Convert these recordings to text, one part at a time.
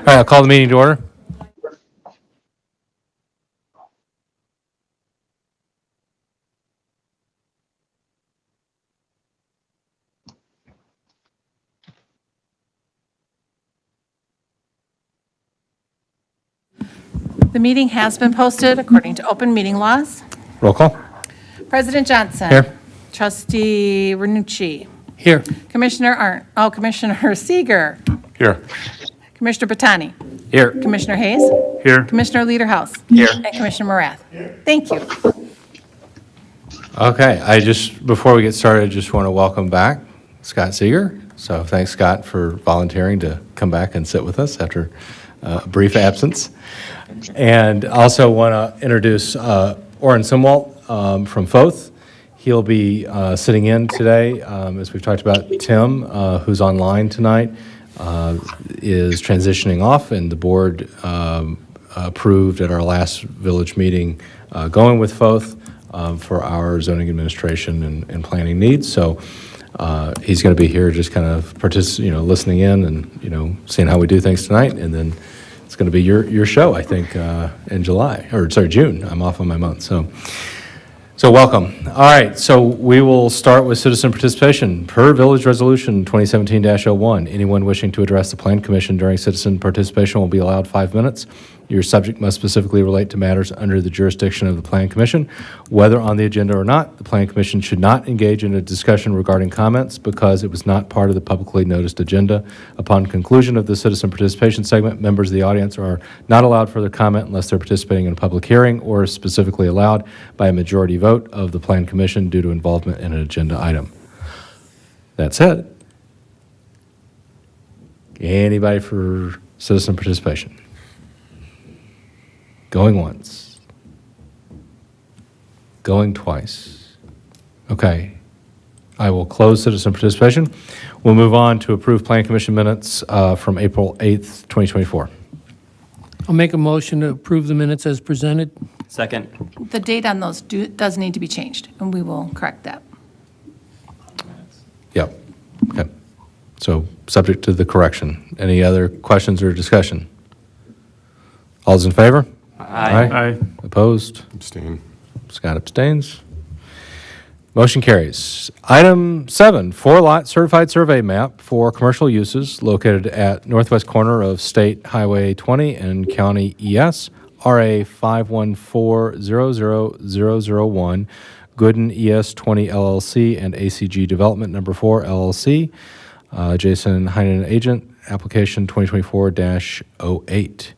right, I'll call the meeting to order. The meeting has been posted according to open meeting laws. Roll call. President Johnson. Here. Trustee Renucci. Here. Commissioner Seeger. Here. Commissioner Batani. Here. Commissioner Hayes. Here. Commissioner Leaderhouse. Here. And Commissioner Morath. Thank you. Okay, before we get started, I just want to welcome back Scott Seeger. So thanks, Scott, for volunteering to come back and sit with us after a brief absence. And also want to introduce Oren Simwalt from FOTH. He'll be sitting in today, as we've talked about. Tim, who's online tonight, is transitioning off, and the board approved at our last village meeting going with FOTH for our zoning administration and planning needs. So he's going to be here just kind of listening in and, seeing how we do things tonight. And then it's going to be your show, I think, in June. I'm off on my month. So welcome. All right, so we will start with citizen participation. Per Village Resolution 2017-01, anyone wishing to address the Plan Commission during citizen participation will be allowed 5 minutes. Your subject must specifically relate to matters under the jurisdiction of the Plan Commission. Whether on the agenda or not, the Plan Commission should not engage in a discussion regarding comments because it was not part of the publicly noticed agenda. Upon conclusion of the citizen participation segment, members of the audience are not allowed further comment unless they're participating in a public hearing or specifically allowed by a majority vote of the Plan Commission due to involvement in an agenda item. That said, anybody for citizen participation? Going once. Going twice. Okay. I will close citizen participation. We'll move on to approve Plan Commission minutes from April 8th, 2024. I'll make a motion to approve the minutes as presented. Second. The date on those does need to be changed, and we will correct that. Yep. Okay. So subject to the correction. Any other questions or discussion? All those in favor? Aye. Opposed? Abstain. Scott abstains. Motion carries. Item 7, 4-lot certified survey map for commercial uses located at northwest corner of State Highway 20 and County ES, RA 514-00001, Gooden ES 20 LLC and ACG Development Number 4 LLC. Jason Heinen, agent, application 2024-08.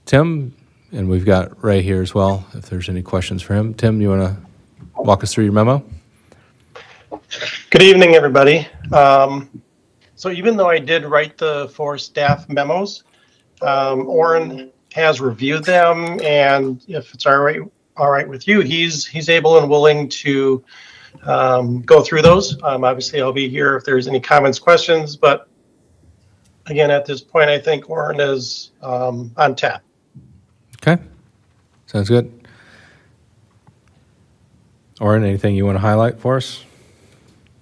Tim, and we've got Ray here as well, if there's any questions for him. Tim, you want to walk us through your memo? Good evening, everybody. So even though I did write the 4 staff memos, Oren has reviewed them, and if it's all right with you, he's able and willing to go through those. Obviously, I'll be here if there's any comments, questions, but again, at this point, I think Oren is on tap. Okay, sounds good. Oren, anything you want to highlight for us?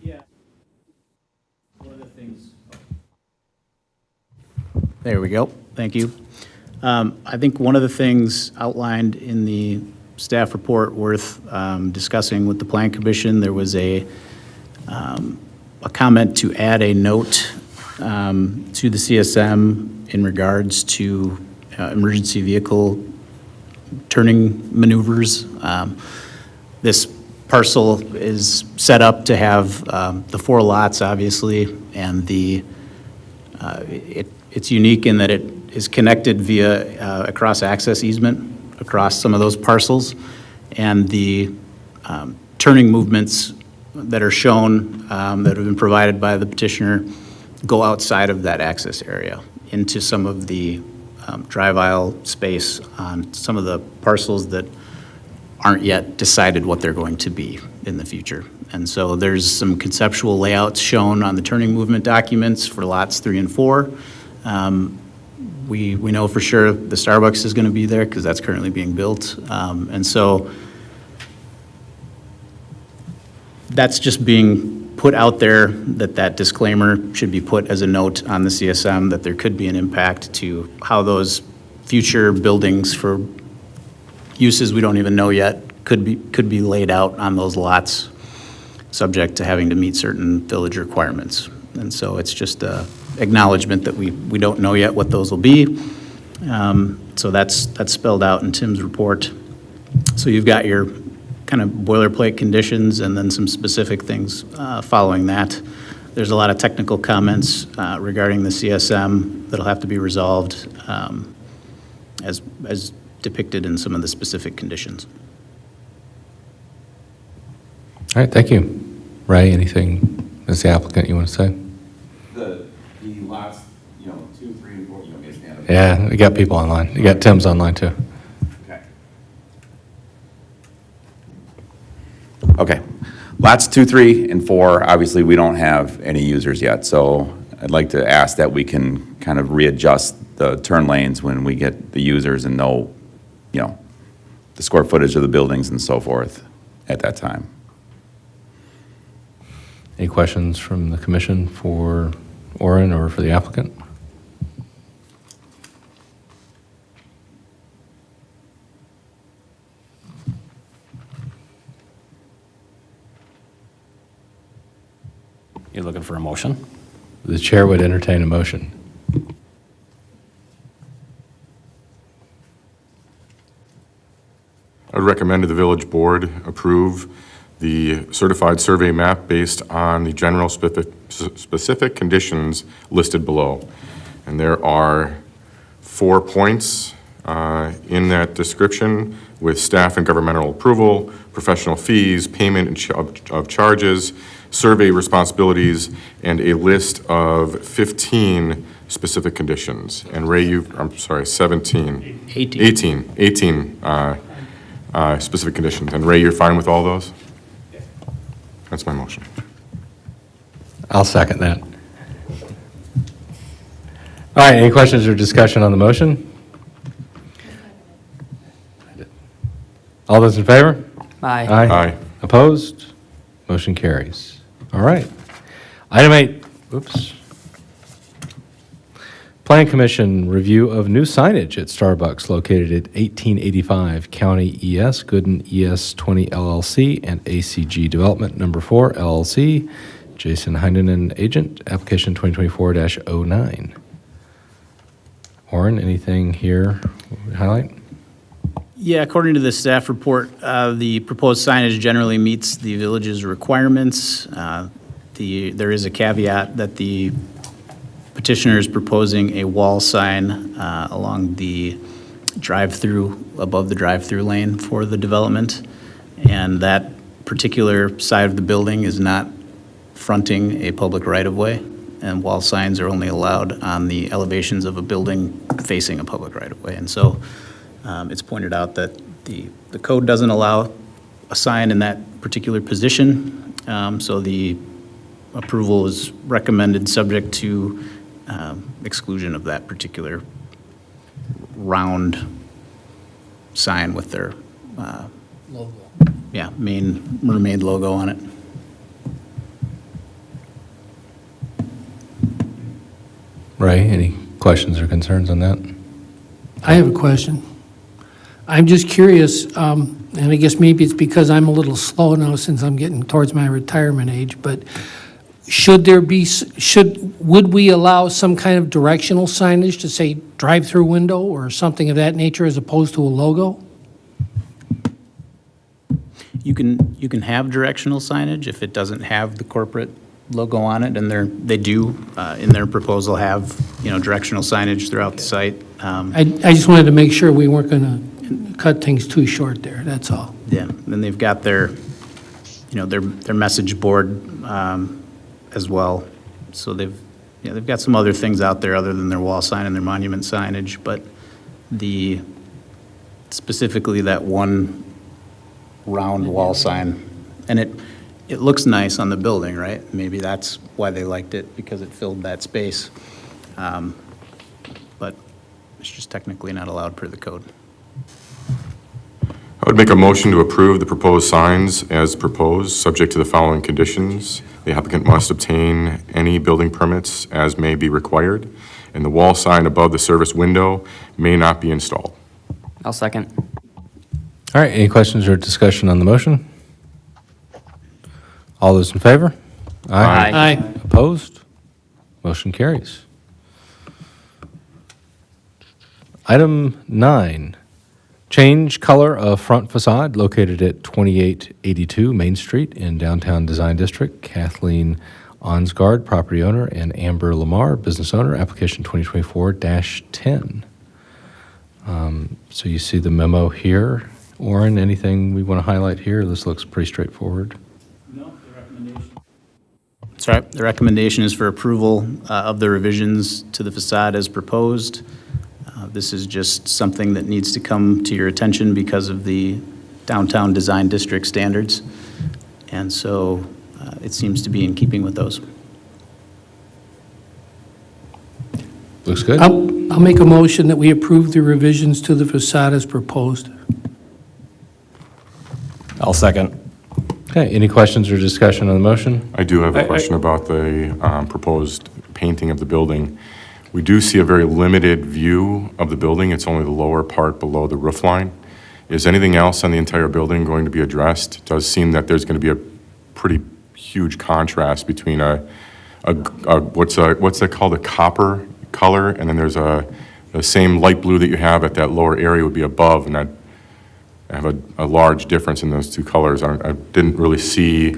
Yeah. One of the things. There we go. Thank you. I think one of the things outlined in the staff report worth discussing with the Plan Commission, there was a comment to add a note to the CSM in regards to emergency vehicle turning maneuvers. This parcel is set up to have the 4 lots, obviously, and it's unique in that it is connected via a cross-access easement across some of those parcels, and the turning movements that are shown that have been provided by the petitioner go outside of that access area into some of the drive aisle space on some of the parcels that aren't yet decided what they're going to be in the future. And so there's some conceptual layouts shown on the turning movement documents for lots 3 and 4. We know for sure the Starbucks is going to be there because that's currently being built. And so that's just being put put out there that disclaimer should be put as a note on the CSM, that there could be an impact to how those future buildings for uses we don't even know yet could be laid out on those lots, subject to having to meet certain village requirements. And so it's just a acknowledgement that we don't know yet what those will be. So that's spelled out in Tim's report. So you've got your kind of boilerplate conditions and then some specific things following that. There's a lot of technical comments regarding the CSM that'll have to be resolved as depicted in some of the specific conditions. All right, thank you. Ray, anything as the applicant you want to say? The lots, 2, 3, and 4, you want me to stand up? Yeah, we got people online. You got Tim's online too. Okay. Okay. Lots 2, 3, and 4, obviously, we don't have any users yet, so I'd like to ask that we can kind of readjust the turn lanes when we get the users and know, the square footage of the buildings and so forth at that time. Any questions from the commission for Oren or for the applicant? You're looking for a motion? The chair would entertain a motion. I would recommend to the village board approve the certified survey map based on the general specific conditions listed below. And there are 4 points in that description with staff and governmental approval, professional fees, payment of charges, survey responsibilities, and a list of 15 specific conditions. And Ray, 17. 18 specific conditions. And Ray, you're fine with all those? Yes. That's my motion. I'll second that. All right, any questions or discussion on the motion? All those in favor? Aye. Aye. Opposed? Motion carries. All right. Item 8, oops. Plan Commission review of new signage at Starbucks located at 1885 County ES, Gooden ES 20 LLC, and ACG Development Number 4 LLC. Jason Heinen, agent, application 2024-09. Oren, anything here highlight? Yeah, according to the staff report, the proposed signage generally meets the village's requirements. There is a caveat that the petitioner is proposing a wall sign along the drive-through, above the drive-through lane for the development. And that particular side of the building is not fronting a public right-of-way, and wall signs are only allowed on the elevations of a building facing a public right-of-way. And so it's pointed out that the code doesn't allow a sign in that particular position, so the approval is recommended subject to exclusion of that particular round sign with their Logo. main mermaid logo on it. Ray, any questions or concerns on that? I have a question. I'm just curious, and I guess maybe it's because I'm a little slow now since I'm getting towards my retirement age, but would we allow some kind of directional signage to say drive-through window or something of that nature as opposed to a logo? You can have directional signage if it doesn't have the corporate logo on it, and they do in their proposal have directional signage throughout the site. I just wanted to make sure we weren't going to cut things too short there, that's all. Yeah, then they've got their message board as well. So they've got some other things out there other than their wall sign and their monument signage, but specifically that one round wall sign, and it looks nice on the building, right? Maybe that's why they liked it, because it filled that space. But it's just technically not allowed per the code. I would I'd make a motion to approve the proposed signs as proposed, subject to the following conditions. The applicant must obtain any building permits as may be required, and the wall sign above the service window may not be installed. I'll second. All right, any questions or discussion on the motion? All those in favor? Aye. Aye. Opposed? Motion carries. Item 9, change color of front facade located at 2882 Main Street in Downtown Design District. Kathleen Onsgaard, property owner, and Amber Lamar, business owner, application 2024-10. So you see the memo here. Orrin, anything we want to highlight here? This looks pretty straightforward. That's right. The recommendation is for approval of the revisions to the facade as proposed. This is just something that needs to come to your attention because of the downtown design district standards. And so it seems to be in keeping with those. Looks good. I'll make a motion that we approve the revisions to the facade as proposed. I'll second. Okay, any questions or discussion on the motion? I do have a question about the proposed painting of the building. We do see a very limited view of the building. It's only the lower part below the roof line. Is anything else on the entire building going to be addressed? It does seem that there's going to be a pretty huge contrast between what's that called, a copper color, and then there's the same light blue that you have at that lower area would be above, and I have a large difference in those two colors. I didn't really see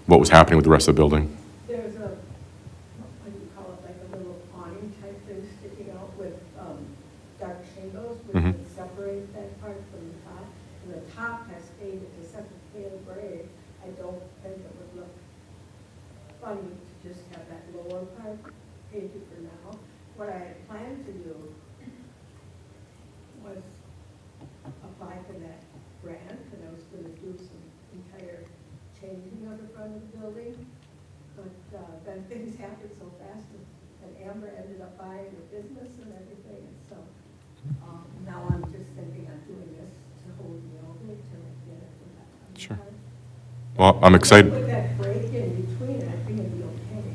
what was happening with the rest of the building. There's a, what do you call it, like a little awning type thing sticking out with dark shingles, which Mhm. would separate that part from the top. And the top has faded to such a pale gray, I don't think it would look funny to just have that lower part painted for now. What I had planned to do was apply for that grant, and I was gonna do some entire changing of the front of the building. But then things happened so fast, and Amber ended up buying the business and everything, and so now I'm just thinking of doing this to hold me over till I get it from that other Sure. part. Well, I'm excited. With that break in between, I think it'd be okay.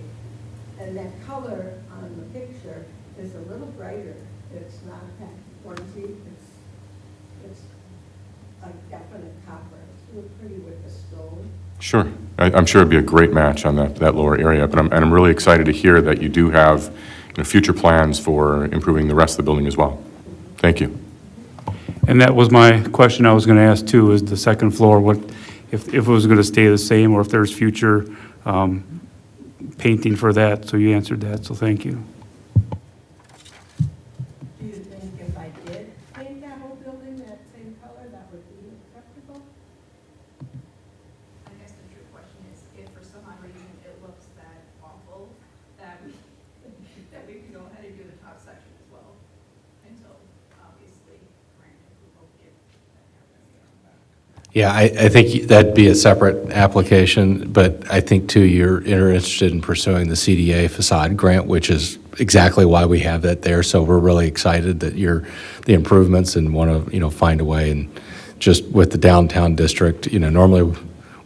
And that color on the picture is a little brighter. It's not that orangey, it's a definite copper. It's real pretty with the stone. Sure. I'm sure it'd be a great match on that lower area, but I'm really excited to hear that you do have future plans for improving the rest of the building as well. Thank you. And that was my question I was going to ask too, is the second floor, what, if it was going to stay the same or if there's future painting for that, so you answered that, so thank you. Do you think if I did paint that whole building that same color, that would be acceptable? I guess the true question is, if for some odd reason it looks that awful, that we can go ahead and do the top section as well, until obviously grant approval if that happens. Yeah, I think that'd be a separate application, but I think too, you're interested in pursuing the CDA facade grant, which is exactly why we have that there. So we're really excited that the improvements and want to, find a way. And just with the downtown district, normally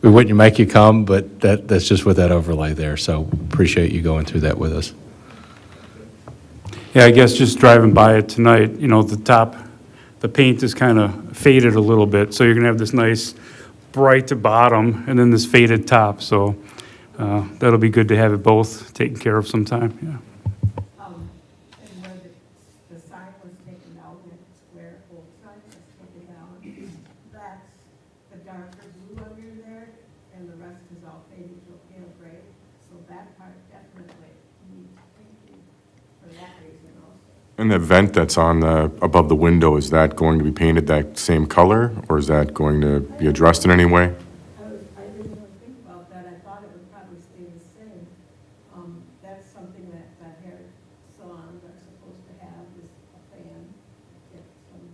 we wouldn't make you come, but that's just with that overlay there. So appreciate you going through that with us. Yeah, I guess just driving by it tonight, the top, the paint is kind of faded a little bit, so you're going to have this nice bright bottom and then this faded top, so that'll be good to have it both taken care of sometime, yeah. And where the sign was taken down, that square old sign was taken down, that's the darker blue under there, and the rest is all faded to a pale gray. So that part definitely needs painting for that reason also. And the vent that's above the window, is that going to be painted that same color, or is that going to be addressed in any way? I didn't really think about that. I thought it would probably stay the same. That's something that hair salons are supposed to have, is a fan. Get some of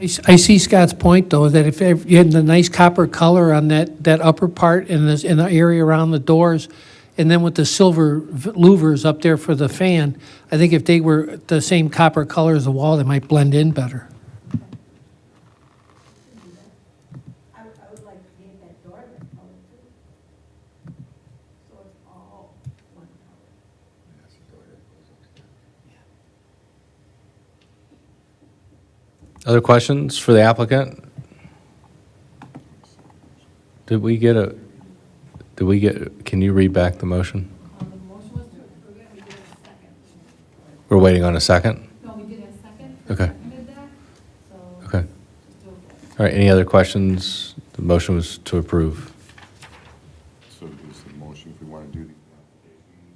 the, I see Scott's point, though, that if you had the nice copper color on that upper part and in the area around the doors, and then with the silver louvers up there for the fan, I think if they were the same copper color as the wall, they might blend in better. I would like to paint that door that color too. So it's all one color. Other questions for the applicant? Can you read back the motion? The motion was to approve it, we did a second. We're waiting on a second? No, we did a second. Okay. Seconded that, so. Okay. just do it. All right, any other questions? The motion was to approve. So is the motion, if we want to do the applications,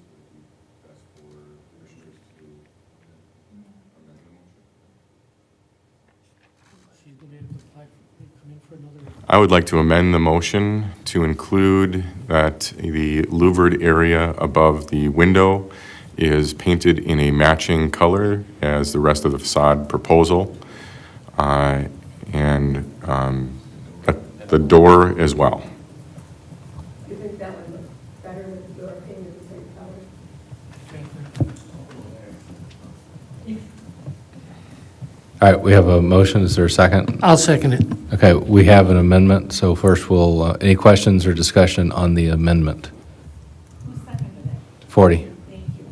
ask for commissioners to amend the motion? I would like to amend the motion to include that the louvered area above the window is painted in a matching color as the rest of the facade proposal, and the door as well. You think that would look better with the door painted the same color? All right, we have a motion. Is there a second? I'll second it. Okay, we have an amendment. So first we'll, any questions or discussion on the amendment? Who seconded it? 40. Thank you.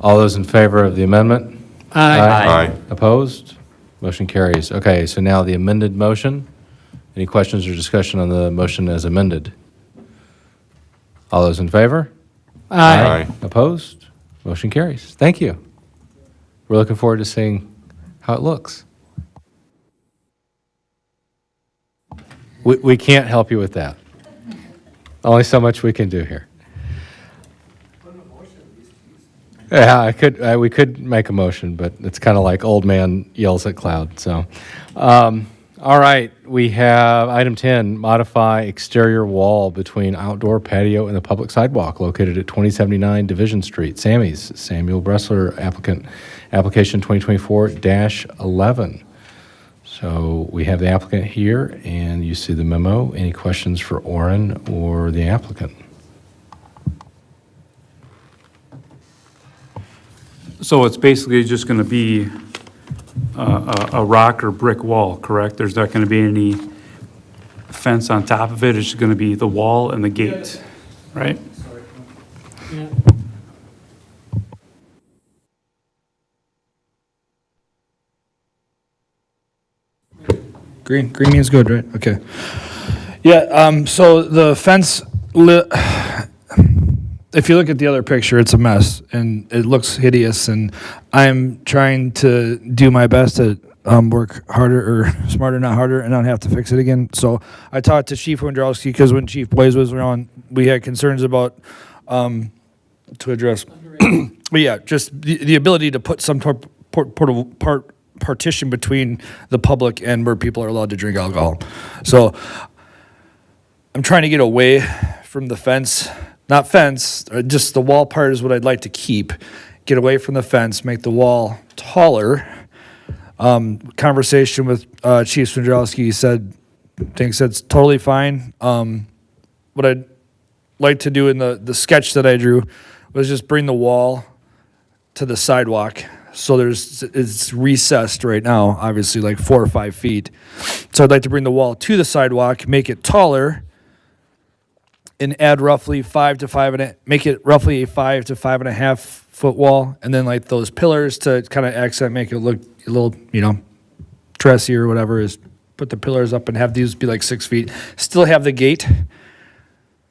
All those in favor of the amendment? Aye. Opposed? Motion carries. Okay, so now the amended motion. Any questions or discussion on the motion as amended? All those in favor? Aye. Opposed? Motion carries. Thank you. We're looking forward to seeing how it looks. We can't help you with that. Only so much we can do here. Yeah, we could make a motion, but it's kind of like old man yells at cloud, so. All right, we have item 10, modify exterior wall between outdoor patio and the public sidewalk located at 2079 Division Street. Sammy's, Samuel Bressler, applicant, application 2024-11. So we have the applicant here, and you see the memo. Any questions for Oren or the applicant? So it's basically just going to be a rock or brick wall, correct? There's not going to be any fence on top of it. It's just going to be the wall and the gate, right? Green means good, right? Okay. Yeah, so the fence, if you look at the other picture, it's a mess and it looks hideous, and I'm trying to do my best to work harder or smarter, not harder, and not have to fix it again. So I talked to Chief Wondrowski because when Chief Blaze was around, we had concerns about to address. But yeah, just the ability to put some portable partition between the public and where people are allowed to drink alcohol. So I'm trying to get away from the fence. Not fence, just the wall part is what I'd like to keep. Get away from the fence, make the wall taller. Conversation with Chief Swindrowski thinks that's totally fine. What I'd like to do in the sketch that I drew was just bring the wall to the sidewalk. So it's recessed right now, obviously like 4 or 5 feet. So I'd like to bring the wall to the sidewalk, make it taller, and add roughly make it roughly a 5 to 5.5 foot wall, and then like those pillars to kind of accent, make it look a little, dressy or whatever, is put the pillars up and have these be like 6 feet. Still have the gate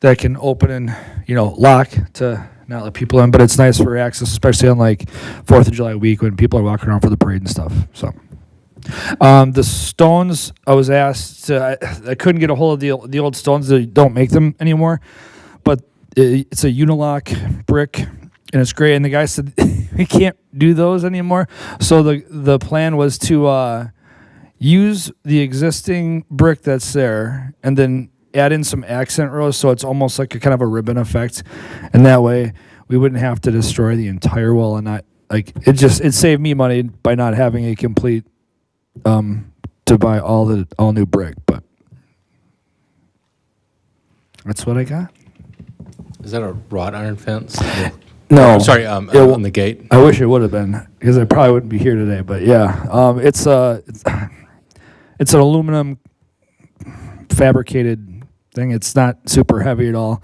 that can open and, lock to not let people in, but it's nice for access, especially on like 4th of July week when people are walking around for the parade and stuff, so. The stones, I was asked, I couldn't get a hold of the old stones. They don't make them anymore, but it's a Unilock brick, and it's great. And the guy said we can't do those anymore. So the plan was to use the existing brick that's there, and then add in some accent rows, so it's almost like a kind of a ribbon effect, and that way we wouldn't have to destroy the entire wall and not like it saved me money by not having a complete. To buy all new brick, but that's what I got. Is that a wrought iron fence? No. I'm sorry, It on the gate? I wish it would have been, because I probably wouldn't be here today, but yeah. It's an aluminum fabricated thing. It's not super heavy at all.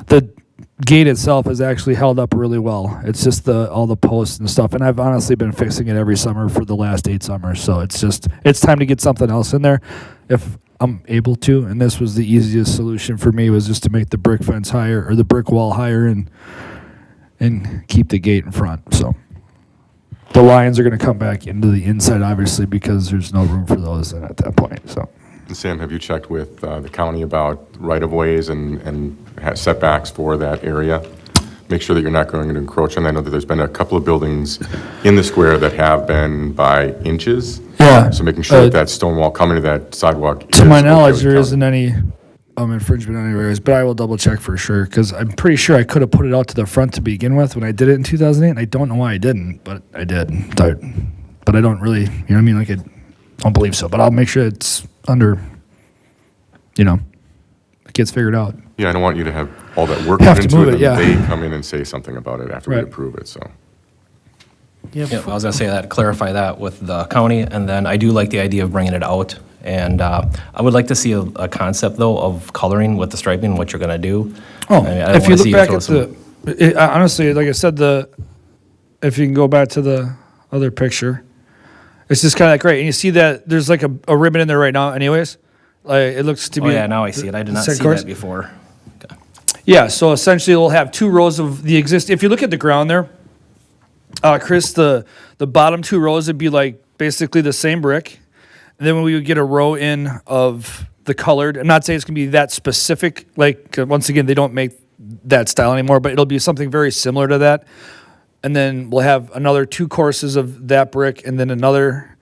The gate itself is actually held up really well. It's just all the posts and stuff. And I've honestly been fixing it every summer for the last 8 summers. So it's time to get something else in there if I'm able to. And this was the easiest solution for me, was just to make the brick fence higher, or the brick wall higher, and keep the gate in front. So the lines are going to come back into the inside, obviously, because there's no room for those at that point. So. And Sam, have you checked with the county about right-of-ways and setbacks for that area? Make sure that you're not going to encroach on. I know that there's been a couple of buildings in the square that have been by inches. Yeah. So making sure that stone wall coming to that sidewalk. To my is okay knowledge, with there county. isn't any infringement on any areas, but I will double check for sure, because I'm pretty sure I could have put it out to the front to begin with when I did it in 2008, and I don't know why I didn't, but I did. But I don't really, you know what I mean? Like, I don't believe so, but I'll make sure it's under, it gets figured out. Yeah, I don't want you to have all that work Have put to into move it, it, and yeah. they come in and say something about it after we Right. approve it, so. Yeah, Yeah, I was gonna say that, clarify that with the county, and then I do like the idea of bringing it out. And I would like to see a concept, though, of coloring with the striping, what you're gonna do. Oh, I mean, I don't if you wanna look see back throw at some- honestly, like I said, if you can go back to the other picture, it's just kind of like, great. And you see that there's like a ribbon in there right now anyways. Like, it looks to be. Oh, yeah, now I see it. I did not see second course. that before. Okay. Yeah, so essentially we'll have 2 rows of the if you look at the ground there, Chris, the bottom 2 rows would be like basically the same brick. And then we would get a row in of the colored. I'm not saying it's going to be that specific. Like, once again, they don't make that style anymore, but it'll be something very similar to that. And then we'll have another 2 courses of that brick, and then another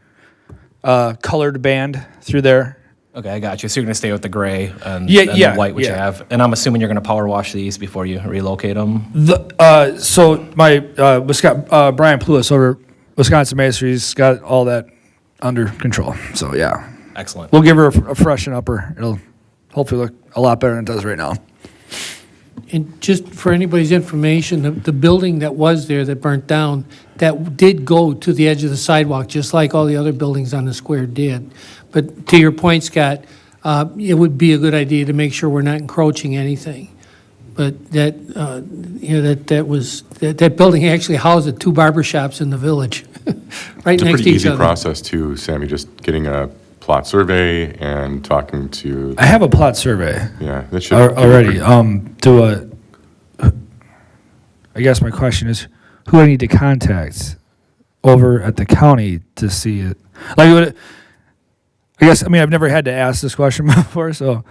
colored band through there. Okay, I got you. So you're gonna stay with the gray and Yeah, and yeah, the white, which you yeah. have. And I'm assuming you're gonna power wash these before you relocate them? So my Brian Pluis over Wisconsin Masonry's got all that under control. So yeah, Excellent. we'll give her a freshen upper. It'll hopefully look a lot better than it does right now. And just for anybody's information, the building that was there that burnt down, that did go to the edge of the sidewalk, just like all the other buildings on the square did. But to your point, Scott, it would be a good idea to make sure we're not encroaching anything. But that building actually housed 2 barber shops in the village, right It's a next pretty to each easy other. process too, Sammy, just getting a plot survey and talking to, I have a plot survey yeah, that should. already. I guess my question is, who I need to contact over at the county to see it? Like, I've never had to ask this question before, so,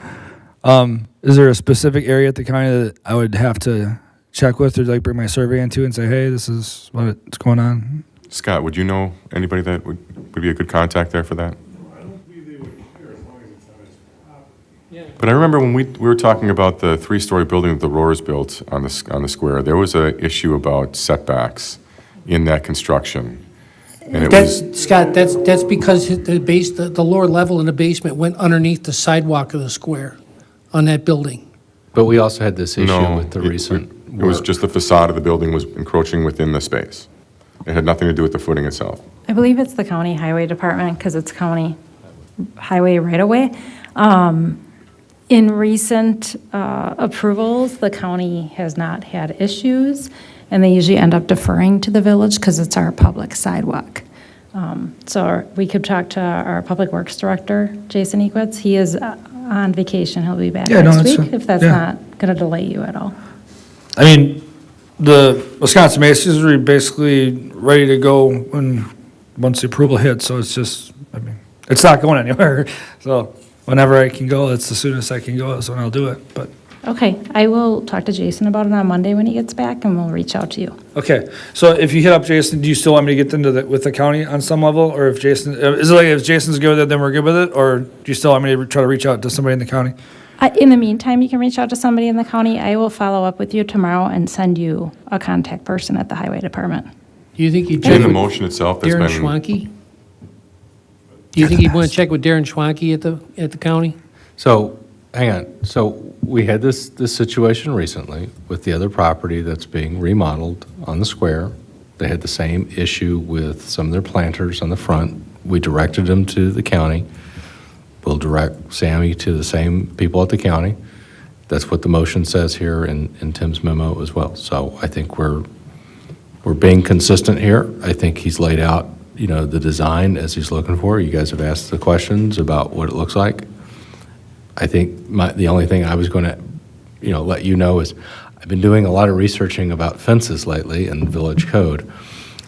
is there a specific area at the county that I would have to check with, or like bring my survey into and say, hey, this is what's going on? Scott, would you know anybody that would be a good contact there for that? But I remember when we were talking about the 3-story building that the Roars built on the square, there was a issue about setbacks in that construction. And it was, Scott, that's because the lower level in the basement went underneath the sidewalk of the square on that building. But we also had this issue no, with the recent it was work. just the facade of the building was encroaching within the space. It had nothing to do with the footing itself. I believe it's the county highway department because it's county highway right away. In recent approvals, the county has not had issues, and they usually end up deferring to the village because it's our public sidewalk. So we could talk to our public works director, Jason Equitz. He is on vacation. He'll be back next week, if that's not going to delay you at all. I mean, the Wisconsin Masons are basically ready to go once the approval hits, so it's just, it's not going anywhere. So whenever I can go, it's the soonest I can go, that's when I'll do it, but. Okay, I will talk to Jason about it on Monday when he gets back, and we'll reach out to you. Okay, so if you hit up Jason, do you still want me to get into with the county on some level, or if Jason, is it like if Jason's good with it, then we're good with it, or do you still want me to try to reach out to somebody in the county? In the meantime, you can reach out to somebody in the county. I will follow up with you tomorrow and send you a contact person at the highway department. Do you think you'd In check the with motion itself, that's Darren been, Schwanke? Do you think you'd want to check with Darren Schwanke at the county? So hang on. So we had this situation recently with the other property that's being remodeled on the square. They had the same issue with some of their planters on the front. We directed them to the county. We'll direct Sammy to the same people at the county. That's what the motion says here in Tim's memo as well. So I think we're being consistent here. I think he's laid out, the design as he's looking for. You guys have asked the questions about what it looks like. I think the only thing I was going to, let you know is I've been doing a lot of researching about fences lately in village code,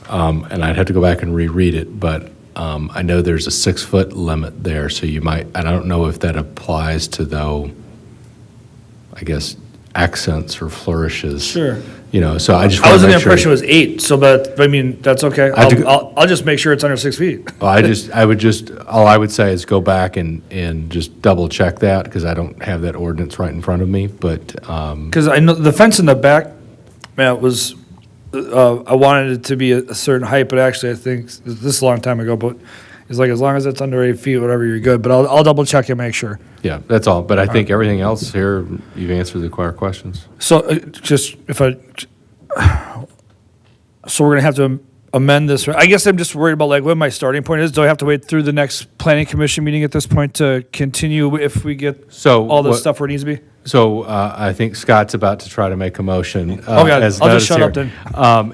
and I'd have to go back and reread it, but I know there's a 6-foot limit there, so you might, I don't know if that applies to, though, I guess, accents or flourishes. Sure. So I just I want was to under the make sure. impression it was 8, so but I mean that's okay. I have to I'll just make sure it's under 6 feet. Well, all I would say is go back and just double check that, because I don't have that ordinance right in front of me, but, Because I know the fence in the back, man, it was. I wanted it to be a certain height, but actually I think this is a long time ago. But it's like as long as it's under 8 feet, whatever, you're good. But I'll double check and make sure. yeah, that's all. But I think everything else here, you've answered the choir questions. So so we're gonna have to amend this. I guess I'm just worried about like what my starting point is. Do I have to wait through the next planning commission meeting at this point to continue if we get So all this what- stuff where it needs to be? So I think Scott's about to try to make a motion. Oh, God. as I'll just noticed shut up here.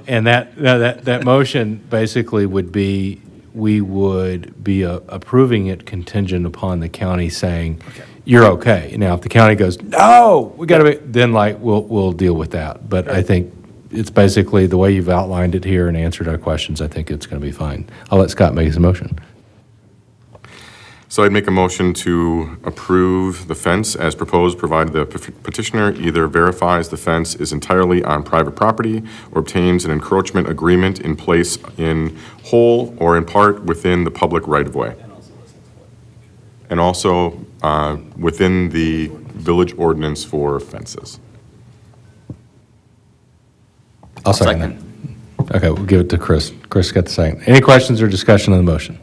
And that motion basically would be, we would be approving it contingent upon the county saying, you're okay. Now, if the county goes, no, we got to, then we'll deal with that. But I think it's basically the way you've outlined it here and answered our questions, I think it's going to be fine. I'll let Scott make his motion. So I'd make a motion to approve the fence as proposed, provided the petitioner either verifies the fence is entirely on private property or obtains an encroachment agreement in place in whole or in part within the public right-of-way. And also within the village ordinance for fences. I'll second that. Okay, we'll give it to Chris. Chris got the second. Any questions or discussion on the motion?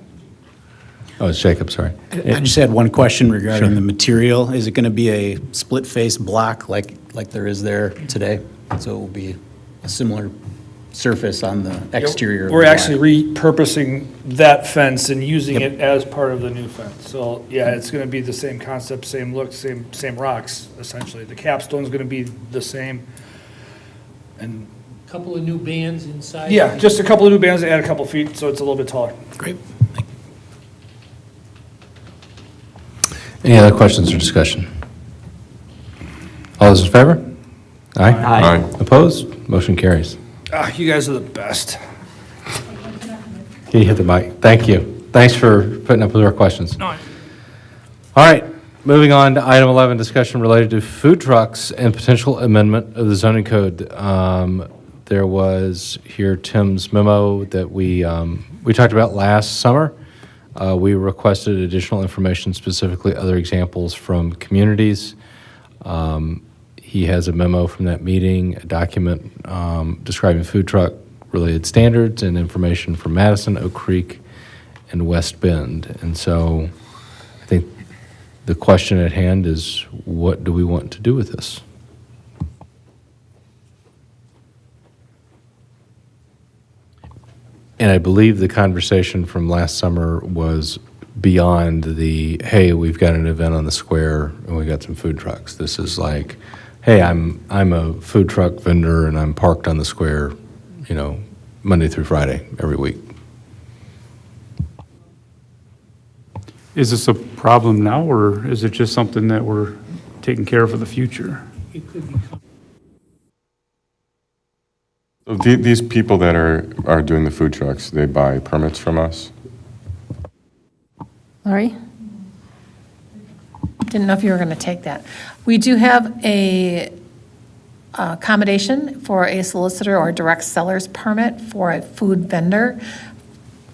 Oh, it's Jacob, sorry. I just had one question regarding the material. Is it going to be a split-face block like there is there today? So it will be a similar surface on the exterior of the We're block? actually repurposing that fence and using it as part of the new fence. So, yeah, it's gonna be the same concept, same look, same rocks, essentially. The capstone's gonna be the same. And, Couple of new bands inside. yeah, just a couple of new bands that add a couple feet, so it's a little bit taller. Great. Any other questions or discussion? All those in favor? Aye. Aye. Opposed? Motion carries. You guys are the best. Can you hit the mic? Thank you. Thanks for putting up with our questions. All right, moving on to item 11, discussion related to food trucks and potential amendment of the zoning code. There was here Tim's memo that we talked about last summer. We requested additional information, specifically other examples from communities. He has a memo from that meeting, a document describing food truck-related standards and information from Madison, Oak Creek, and West Bend. And so I think the question at hand is, what do we want to do with this? And I believe the conversation from last summer was beyond the, hey, we've got an event on the square and we got some food trucks. This is like, hey, I'm a food truck vendor and I'm parked on the square, Monday through Friday every week. Is this a problem now, or is it just something that we're taking care of for the future? It could be. So these people that are doing the food trucks, they buy permits from us? Lori? Didn't know if you were going to take that. We do have a accommodation for a solicitor or direct seller's permit for a food vendor,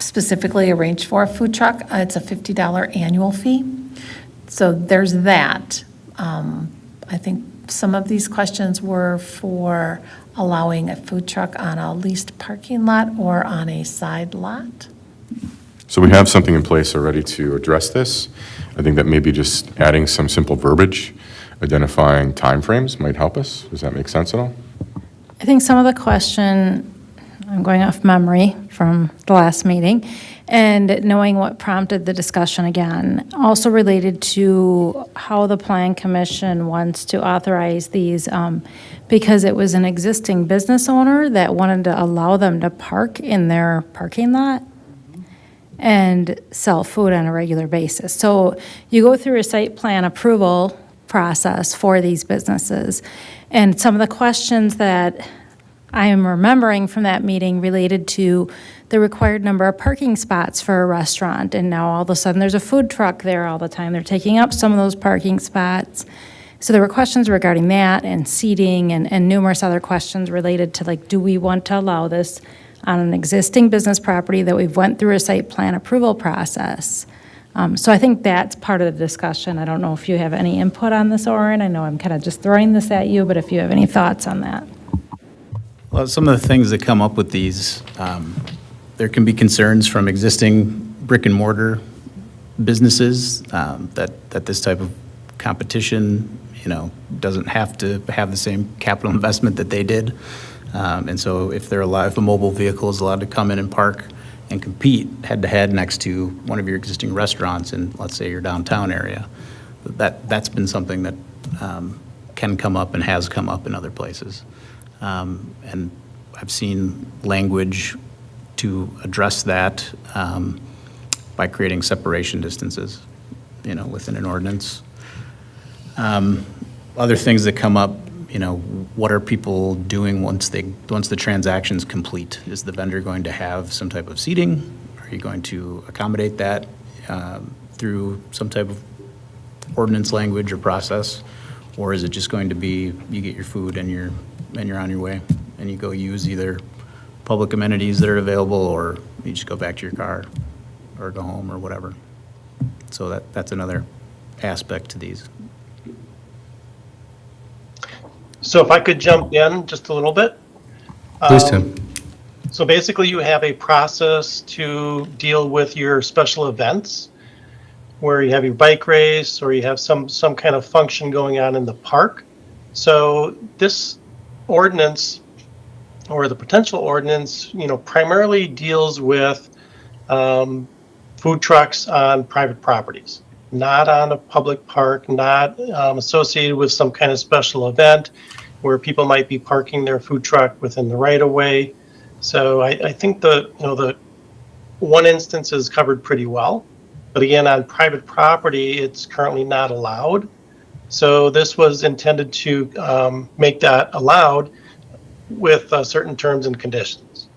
specifically arranged for a food truck. It's a $50 annual fee. So there's that. I think some of these questions were for allowing a food truck on a leased parking lot or on a side lot. So we have something in place already to address this. I think that maybe just adding some simple verbiage identifying timeframes might help us. Does that make sense at all? I think some of the question, I'm going off memory from the last meeting, and knowing what prompted the discussion again, also related to how the Plan Commission wants to authorize these, because it was an existing business owner that wanted to allow them to park in their parking lot and sell food on a regular basis. So you go through a site plan approval process for these businesses. And some of the questions that I am remembering from that meeting related to the required number of parking spots for a restaurant. And now all of a sudden, there's a food truck there all the time. They're taking up some of those parking spots. So there were questions regarding that and seating and numerous other questions related to, like, do we want to allow this on an existing business property that we've went through a site plan approval process? So I think that's part of the discussion. I don't know if you have any input on this, Oren. I know I'm kind of just throwing this at you, but if you have any thoughts on that. Well, some of the things that come up with these, there can be concerns from existing brick and mortar businesses that this type of competition, doesn't have to have the same capital investment that they did. And so if if a mobile vehicle is allowed to come in and park and compete head-to-head next to one of your existing restaurants in, let's say, your downtown area, that's been something that can come up and has come up in other places. And I've seen language to address that by creating separation distances, within an ordinance. Other things that come up, what are people doing once the transaction's complete? Is the vendor going to have some type of seating? Are you going to accommodate that through some type of ordinance language or process? Or is it just going to be, you get your food and you're on your way, and you go use either public amenities that are available, or you just go back to your car or go home or whatever? So that's another aspect to these. So if I could jump in just a little bit. Please, Tim. So basically, you have a process to deal with your special events, where you have your bike race or you have some kind of function going on in the park. So this ordinance, or the potential ordinance, primarily deals with food trucks on private properties, not on a public park, not associated with some kind of special event where people might be parking their food truck within the right of way. So I think the one instance is covered pretty well. But again, on private property, it's currently not allowed. So this was intended to make that allowed with certain terms and conditions.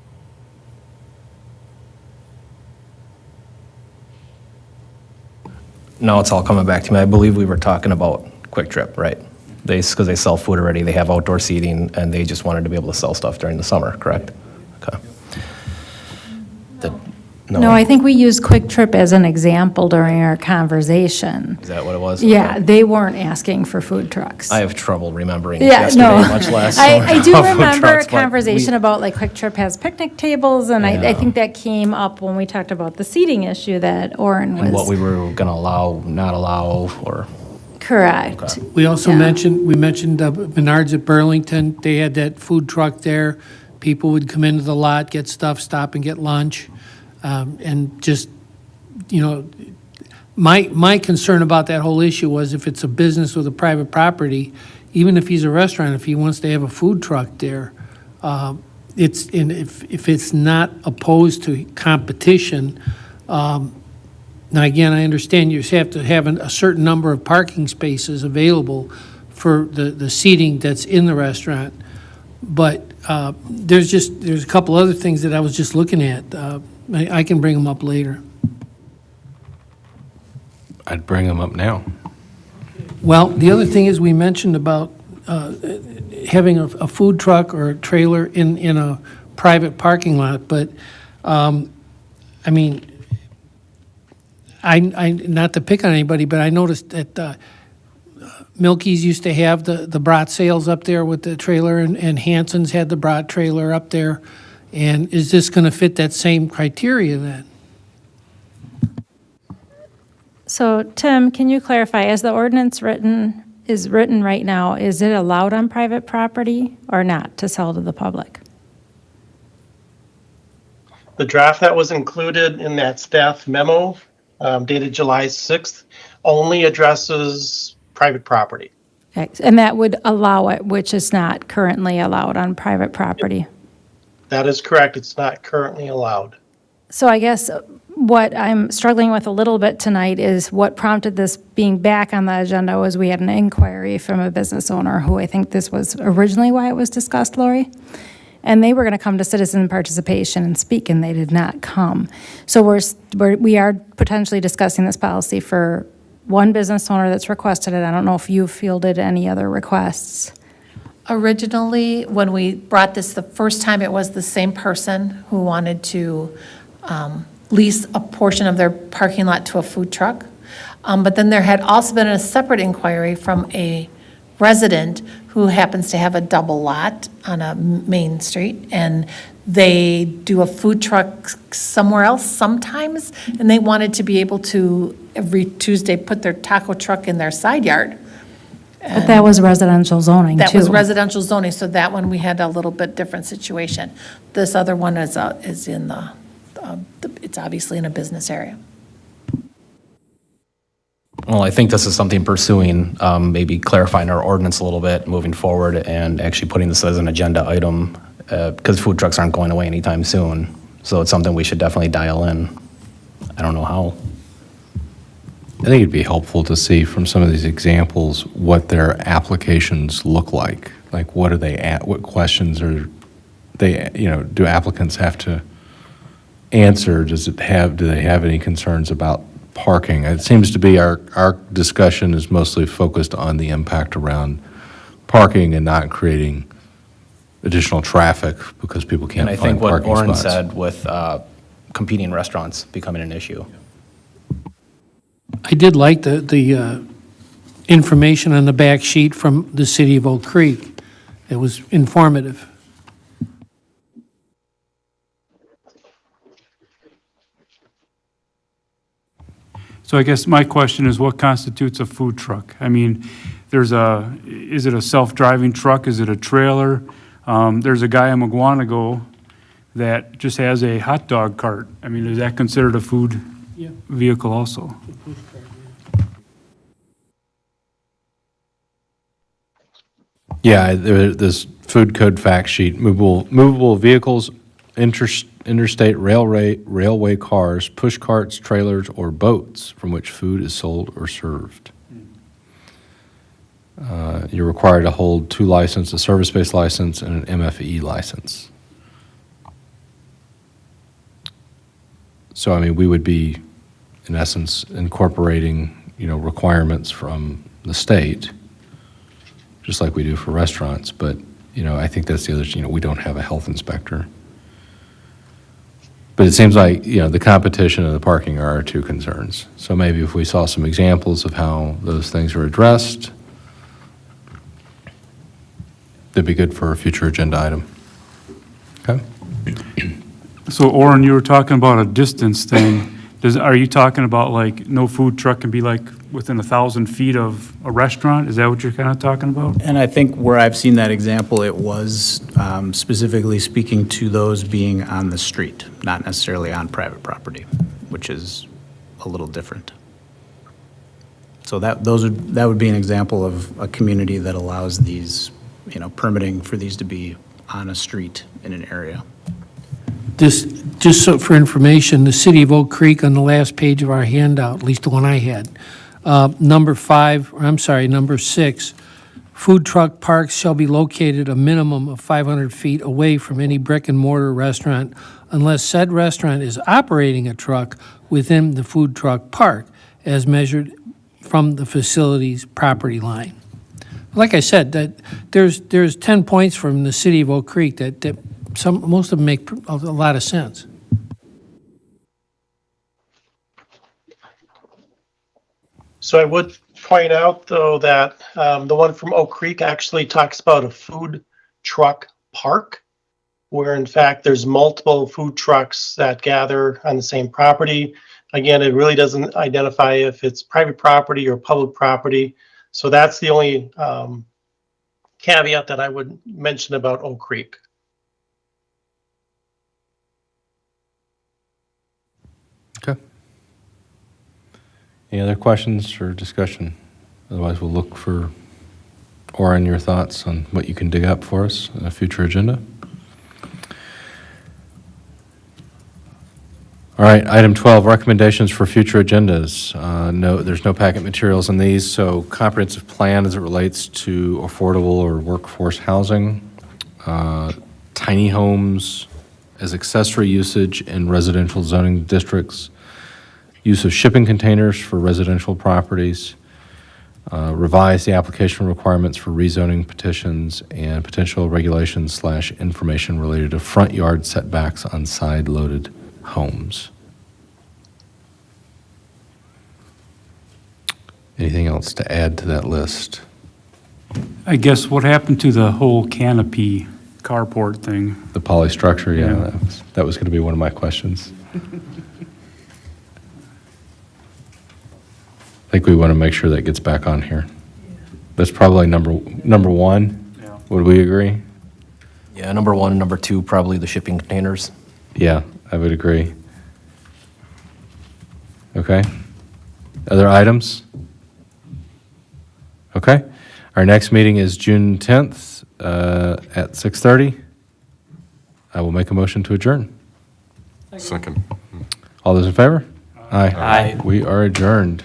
Now it's all coming back to me. I believe we were talking about Quick Trip, right? Because they sell food already, they have outdoor seating, and they just wanted to be able to sell stuff during the summer, correct? Okay. No, I think we used Quick Trip as an example during our conversation. Is that what it was? Yeah, Okay. they weren't asking for food trucks. I have trouble remembering Yeah, yesterday, no. much less. I do food remember a trucks, but conversation about, like, Quick Trip has picnic tables, and I Yeah. think that came up when we talked about the seating issue that Oren And what we was. were gonna allow, not allow, or, Correct. We also Yeah. mentioned Menards at Burlington. They had that food truck there. People would come into the lot, get stuff, stop and get lunch. And just, my concern about that whole issue was if it's a business with a private property, even if he's a restaurant, if he wants to have a food truck there, if it's not opposed to competition, now, again, I understand you have to have a certain number of parking spaces available for the seating that's in the restaurant. But there's a couple other things that I was just looking at. I can bring them up later. I'd bring them up now. Well, the other thing is we mentioned about having a food truck or a trailer in a private parking lot, but, I not to pick on anybody, but I noticed that Milky's used to have the brat sales up there with the trailer, and Hanson's had the brat trailer up there. And is this going to fit that same criteria then? So, Tim, can you clarify, is the ordinance written is written right now, is it allowed on private property or not to sell to the public? The draft that was included in that staff memo dated July 6th only addresses private property. Okay, and that would allow it, which is not currently allowed on private property. That is correct. It's not currently allowed. So I guess what I'm struggling with a little bit tonight is what prompted this being back on the agenda was we had an inquiry from a business owner who I think this was originally why it was discussed, Lori. And they were going to come to citizen participation and speak, and they did not come. So we are potentially discussing this policy for one business owner that's requested it. I don't know if you fielded any other requests. Originally, when we brought this the first time, it was the same person who wanted to lease a portion of their parking lot to a food truck. But then there had also been a separate inquiry from a resident who happens to have a double lot on a main street, and they do a food truck somewhere else sometimes, and they wanted to be able to, every Tuesday, put their taco truck in their side yard. But that was residential zoning, too. That was residential zoning, so that one, we had a little bit different situation. This other one is in it's obviously in a business area. Well, I think this is something pursuing, maybe clarifying our ordinance a little bit moving forward and actually putting this as an agenda item, because food trucks aren't going away anytime soon. So it's something we should definitely dial in. I don't know how. I think it'd be helpful to see from some of these examples what their applications look like. Like, what are they at, what questions are they, do applicants have to answer? Do they have any concerns about parking? It seems to be our discussion is mostly focused on the impact around parking and not creating additional traffic because people And can't I find think what parking Oren spots. said with competing restaurants becoming an issue. I did like the information on the back sheet from the city of Oak Creek. It was informative. So I guess my question is, what constitutes a food truck? I mean, is it a self-driving truck? Is it a trailer? There's a guy in McGuanago that just has a hot dog cart. I mean, is that considered a food vehicle also? Yeah, this food code fact sheet, movable vehicles, interstate railway cars, push carts, trailers, or boats from which food is sold or served. You're required to hold 2 licenses, a service-based license and an MFE license. So, I mean, we would be, in essence, incorporating, requirements from the state, just like we do for restaurants. But, I think that's the other, we don't have a health inspector. But it seems like, the competition and the parking are our 2 concerns. So maybe if we saw some examples of how those things are addressed, that'd be good for a future agenda item. Okay? So Oren, you were talking about a distance thing. Are you talking about like no food truck can be like within 1,000 feet of a restaurant? Is that what you're kind of talking about? And I think where I've seen that example, it was specifically speaking to those being on the street, not necessarily on private property, which is a little different. So that would be an example of a community that allows these, permitting for these to be on a street in an area. Just so for information, the city of Oak Creek on the last page of our handout, at least the one I had, number 6, food truck parks shall be located a minimum of 500 feet away from any brick and mortar restaurant unless said restaurant is operating a truck within the food truck park as measured from the facility's property line. Like I said, that there's 10 points from the city of Oak Creek that most of them make a lot of sense. So I would point out, though, that the one from Oak Creek actually talks about a food truck park, where in fact there's multiple food trucks that gather on the same property. Again, it really doesn't identify if it's private property or public property. So that's the only caveat that I would mention about Oak Creek. Okay. Any other questions or discussion? Otherwise, we'll look for, Orin, your thoughts on what you can dig up for us in a future agenda. All right, item 12, recommendations for future agendas. No, there's no packet materials in these, so comprehensive plan as it relates to affordable or workforce housing, tiny homes as accessory usage in residential zoning districts, use of shipping containers for residential properties, revise the application requirements for rezoning petitions, and potential regulations / information related to front yard setbacks on side-loaded homes. Anything else to add to that list? I guess what happened to the whole canopy carport thing? The polystructure, yeah, Yeah. that was going to be one of my questions. I think we want to make sure that gets back on here. That's probably number one. Yeah. Would we agree? Yeah, number 1 and number 2, probably the shipping containers. Yeah, I would agree. Okay. Other items? Okay. Our next meeting is June 10th at 6:30. I will make a motion to adjourn. Second. All those in favor? Aye. Aye. We are adjourned.